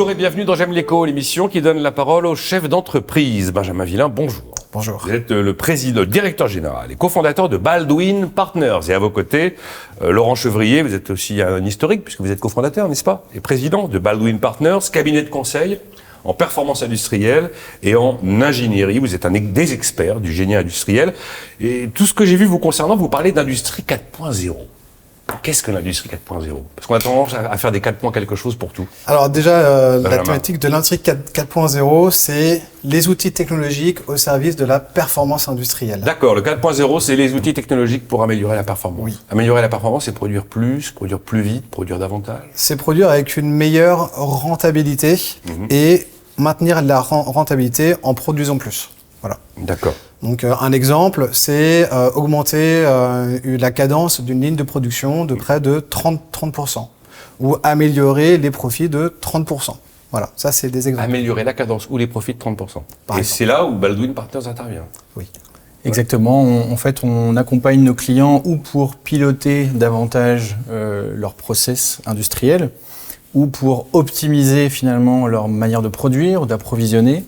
Bonjour et bienvenue dans J'aime l'écho, l'émission qui donne la parole aux chefs d'entreprise. Benjamin Villain, bonjour. Bonjour. Vous êtes le président, le directeur général et cofondateur de Baldwin Partners. Et à vos côtés, Laurent Chevrier, vous êtes aussi un historique puisque vous êtes cofondateur, n'est-ce pas? Et président de Baldwin Partners, cabinet de conseil en performance industrielle et en ingénierie. Vous êtes un des experts du génie industriel. Et tout ce que j'ai vu vous concernant, vous parlez d'industrie 4.0. Qu'est-ce que l'industrie 4.0? Parce qu'on a tendance à faire des 4 points quelque chose pour tout. Alors déjà, la thématique de l'industrie 4.0, c'est les outils technologiques au service de la performance industrielle. D'accord, le 4.0, c'est les outils technologiques pour améliorer la performance. Oui. Améliorer la performance, c'est produire plus vite, produire davantage. C'est produire avec une meilleure rentabilité et maintenir la rentabilité en produisant plus. Voilà. D'accord. Donc un exemple, c'est augmenter la cadence d'une ligne de production de près de 30% ou améliorer les profits de 30%. Voilà, ça c'est des exemples. Améliorer la cadence ou les profits de 30%. Par et exemple. c'est là où Baldwin Partners intervient. Oui. Exactement. En fait, on accompagne nos clients ou pour piloter davantage leur process industriel ou pour optimiser finalement leur manière de produire ou d'approvisionner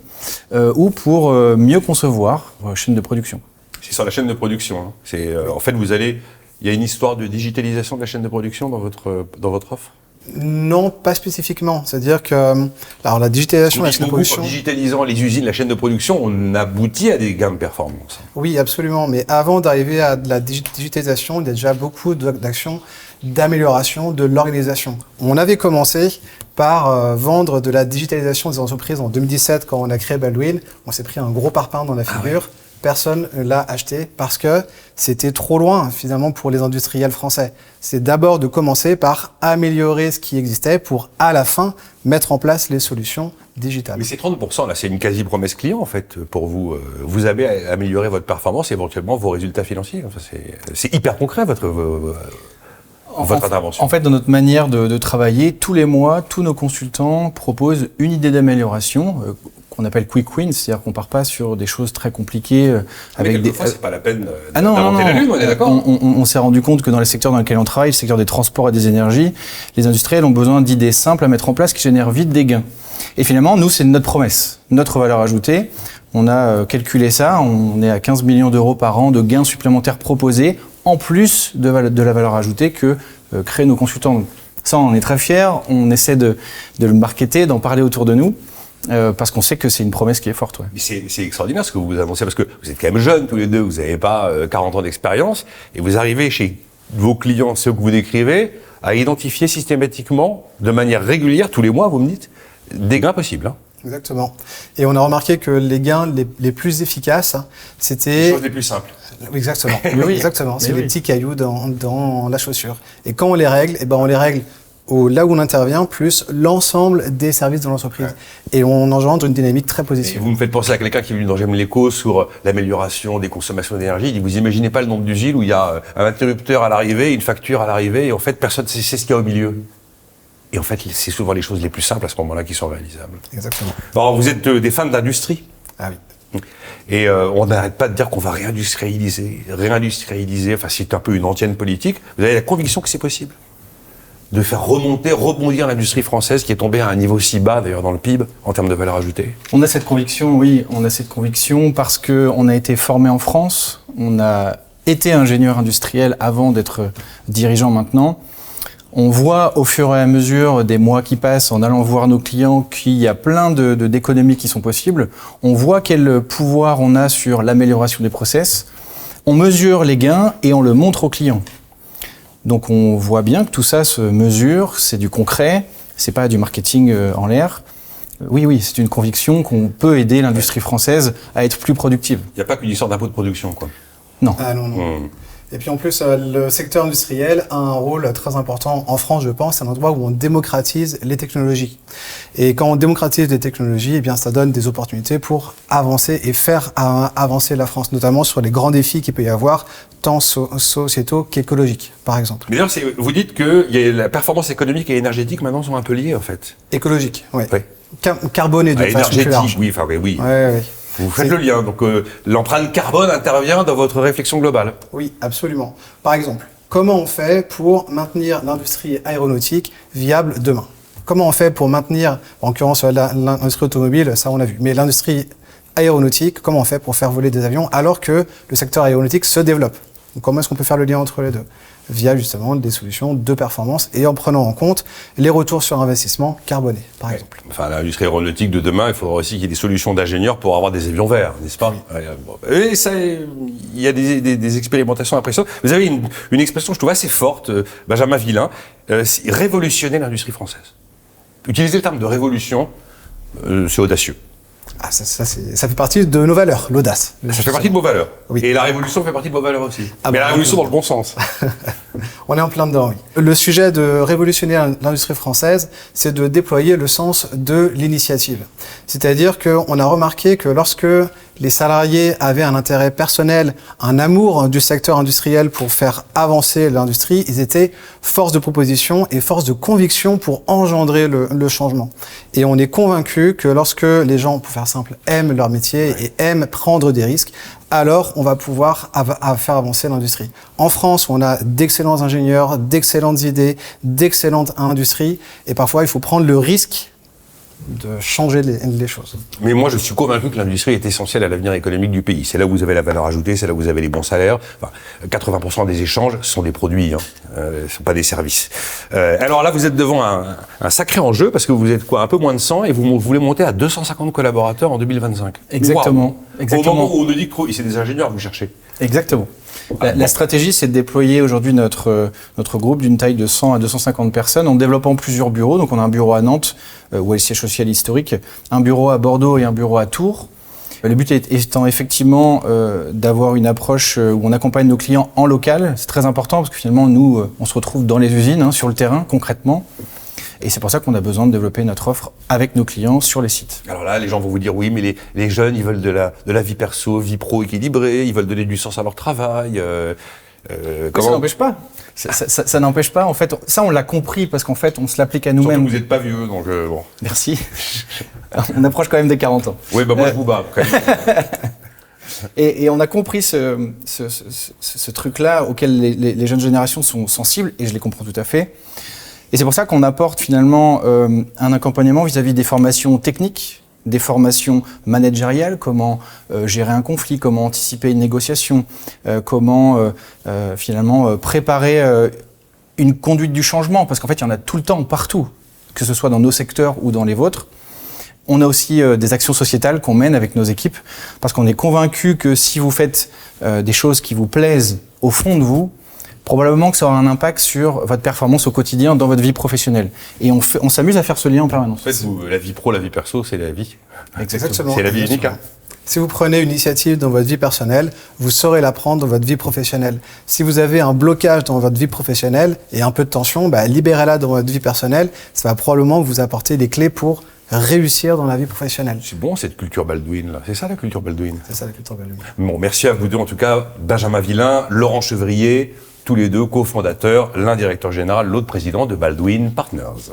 ou pour mieux concevoir leur chaîne de production. C'est sur la chaîne de production. Hein. C'est, en fait, il y a une histoire de digitalisation de la chaîne de production dans votre offre? Non, pas spécifiquement. C'est-à-dire que alors la digitalisation de la chaîne de production. En digitalisant les usines, la chaîne de production, on aboutit à des gains de performance. Oui, absolument. Mais avant d'arriver à de la digitalisation, il y a déjà beaucoup d'actions d'amélioration de l'organisation. On avait commencé par vendre de la digitalisation des entreprises en 2017 quand on a créé Baldwin. On s'est pris un gros parpaing dans la figure. Ouais. Personne ne l'a acheté parce que c'était trop loin finalement pour les industriels français. C'est d'abord de commencer par améliorer ce qui existait pour à la fin mettre en place les solutions digitales. Mais c'est 30%, là, c'est une quasi-promesse client en fait pour vous. Vous avez amélioré votre performance et éventuellement vos résultats financiers. Enfin, c'est hyper concret votre intervention. En fait, dans notre manière de travailler, tous les mois, tous nos consultants proposent une idée d'amélioration qu'on appelle quick wins, c'est-à-dire qu'on part pas sur des choses très compliquées. Avec quelquefois, c'est pas la peine d'inventer la lune, on est d'accord? On s'est rendu compte que dans les secteurs dans lesquels on travaille, le secteur des transports et des énergies, les industriels ont besoin d'idées simples à mettre en place qui génèrent vite des gains. Et finalement, nous, c'est notre promesse, notre valeur ajoutée. On a calculé ça, on est à 15 millions d'euros par an de gains supplémentaires proposés, en plus de la valeur ajoutée que créent nos consultants. Ça, on en est très fiers, on essaie de le marketer, d'en parler autour de nous, parce qu'on sait que c'est une promesse qui est forte. Ouais. Mais c'est extraordinaire ce que vous annoncez, parce que vous êtes quand même jeunes tous les deux, vous n'avez pas 40 ans d'expérience, et vous arrivez chez vos clients, ceux que vous décrivez, à identifier systématiquement, de manière régulière, tous les mois, vous me dites, des gains possibles. Hein. Exactement. Et on a remarqué que les gains les plus efficaces, c'était... Les choses les plus simples. Exactement. Oui, exactement. C'est les petits cailloux dans la chaussure. Et quand on les règle, on les règle là où on intervient, plus l'ensemble des services de l'entreprise. Ouais. Et on engendre une dynamique très positive. Et vous me faites penser à quelqu'un qui est venu dans J'aime l'écho sur l'amélioration des consommations d'énergie. Il dit, vous imaginez pas le nombre d'usines où il y a un interrupteur à l'arrivée, une facture à l'arrivée, et en fait, personne ne sait ce qu'il y a au milieu. Et en fait, c'est souvent les choses les plus simples à ce moment-là qui sont réalisables. Exactement. Alors, vous êtes des fans de l'industrie. Ah oui. Et on n'arrête pas de dire qu'on va réindustrialiser. Enfin, c'est un peu une antienne politique. Vous avez la conviction que c'est possible de faire rebondir l'industrie française qui est tombée à un niveau si bas, d'ailleurs, dans le PIB, en termes de valeur ajoutée? On a cette conviction, oui. On a cette conviction parce qu'on a été formé en France. On a été ingénieur industriel avant d'être dirigeant maintenant. On voit au fur et à mesure des mois qui passent, en allant voir nos clients, qu'il y a plein d'économies qui sont possibles. On voit quel pouvoir on a sur l'amélioration des process. On mesure les gains et on le montre aux clients. Donc on voit bien que tout ça se mesure, c'est du concret, c'est pas du marketing en l'air. Oui, c'est une conviction qu'on peut aider l'industrie française à être plus productive. Il n'y a pas qu'une histoire d'impôt de production, quoi. Non. Ah non. Et puis en plus, le secteur industriel a un rôle très important en France, je pense. C'est un endroit où on démocratise les technologies. Et quand on démocratise les technologies, ça donne des opportunités pour avancer et faire avancer la France, notamment sur les grands défis qu'il peut y avoir, tant sociétaux qu'écologiques, par exemple. Mais d'ailleurs, vous dites que la performance économique et énergétique maintenant sont un peu liées, en fait. Écologique, oui. Carboné de façon plus large. Énergétique, oui. Oui. Vous faites le lien, donc l'empreinte carbone intervient dans votre réflexion globale. Oui, absolument. Par exemple, comment on fait pour maintenir l'industrie aéronautique viable demain? Comment on fait pour maintenir, en l'occurrence l'industrie automobile, ça on a vu, mais l'industrie aéronautique, comment on fait pour faire voler des avions alors que le secteur aéronautique se développe? Donc, comment est-ce qu'on peut faire le lien entre les deux? Via justement des solutions de performance et en prenant en compte les retours sur investissement carbonés, par exemple. Enfin, l'industrie aéronautique de demain, il faudra aussi qu'il y ait des solutions d'ingénieurs pour avoir des avions verts, n'est-ce pas? Oui. Et ça, il y a des expérimentations impressionnantes. Vous avez une expression, je trouve, assez forte, Benjamin Villain, révolutionner l'industrie française. Utiliser le terme de révolution, c'est audacieux. Ah, ça fait partie de nos valeurs, l'audace. Ça fait partie de vos valeurs. Oui. Et la révolution fait partie de vos valeurs aussi. Ah mais bah, la révolution dans le bon sens. On est en plein dedans, oui. Le sujet de révolutionner l'industrie française, c'est de déployer le sens de l'initiative. C'est-à-dire qu'on a remarqué que lorsque les salariés avaient un intérêt personnel, un amour du secteur industriel pour faire avancer l'industrie, ils étaient force de proposition et force de conviction pour engendrer le changement. Et on est convaincu que lorsque les gens, pour faire simple, aiment leur métier et aiment prendre des risques, alors on va pouvoir faire avancer l'industrie. En France, on a d'excellents ingénieurs, d'excellentes idées, d'excellentes industries, et parfois il faut prendre le risque de changer les choses. Mais moi, je suis convaincu que l'industrie est essentielle à l'avenir économique du pays. C'est là où vous avez la valeur ajoutée, c'est là où vous avez les bons salaires. Enfin, 80% des échanges sont des produits, ne sont pas des services. Alors là, vous êtes devant un sacré enjeu parce que vous êtes un peu moins de 100 et vous voulez monter à 250 collaborateurs en 2025. Exactement. Wow. Exactement. Au moment où on nous dit que c'est des ingénieurs que vous cherchez. Exactement. La stratégie, c'est de déployer aujourd'hui notre groupe d'une taille de 100 à 250 personnes en développant plusieurs bureaux. Donc on a un bureau à Nantes, où est le siège social historique, un bureau à Bordeaux et un bureau à Tours. Le but étant effectivement d'avoir une approche où on accompagne nos clients en local. C'est très important parce que finalement, nous, on se retrouve dans les usines, sur le terrain, concrètement. Et c'est pour ça qu'on a besoin de développer notre offre avec nos clients sur les sites. Alors là, les gens vont vous dire oui, mais les jeunes, ils veulent de la vie perso, vie pro équilibrée, ils veulent donner du sens à leur travail. Ça n'empêche pas. Ça n'empêche pas. En fait, ça, on l'a compris parce qu'en fait, on se l'applique à nous-mêmes. Surtout que vous n'êtes pas vieux, donc bon. Merci. On approche quand même des 40 ans. Oui, bah moi, je vous bats. Et on a compris ce truc-là auquel les jeunes générations sont sensibles, et je les comprends tout à fait. Et c'est pour ça qu'on apporte finalement un accompagnement vis-à-vis des formations techniques, des formations managériales, comment gérer un conflit, comment anticiper une négociation, comment finalement préparer une conduite du changement, parce qu'en fait il y en a tout le temps, partout, que ce soit dans nos secteurs ou dans les vôtres. On a aussi des actions sociétales qu'on mène avec nos équipes, parce qu'on est convaincu que si vous faites des choses qui vous plaisent au fond de vous, probablement que ça aura un impact sur votre performance au quotidien dans votre vie professionnelle. Et on s'amuse à faire ce lien en permanence. En fait, la vie pro, la vie perso, c'est la vie. Exactement. C'est la vie unique. Si vous prenez une initiative dans votre vie personnelle, vous saurez la prendre dans votre vie professionnelle. Si vous avez un blocage dans votre vie professionnelle et un peu de tension, libérez-la dans votre vie personnelle. Ça va probablement vous apporter des clés pour réussir dans la vie professionnelle. C'est bon cette culture Baldwin là. C'est ça la culture Baldwin. C'est ça la culture Baldwin. Bon, merci à vous deux en tout cas, Benjamin Villain, Laurent Chevrier, tous les deux cofondateurs, l'un directeur général, l'autre président de Baldwin Partners.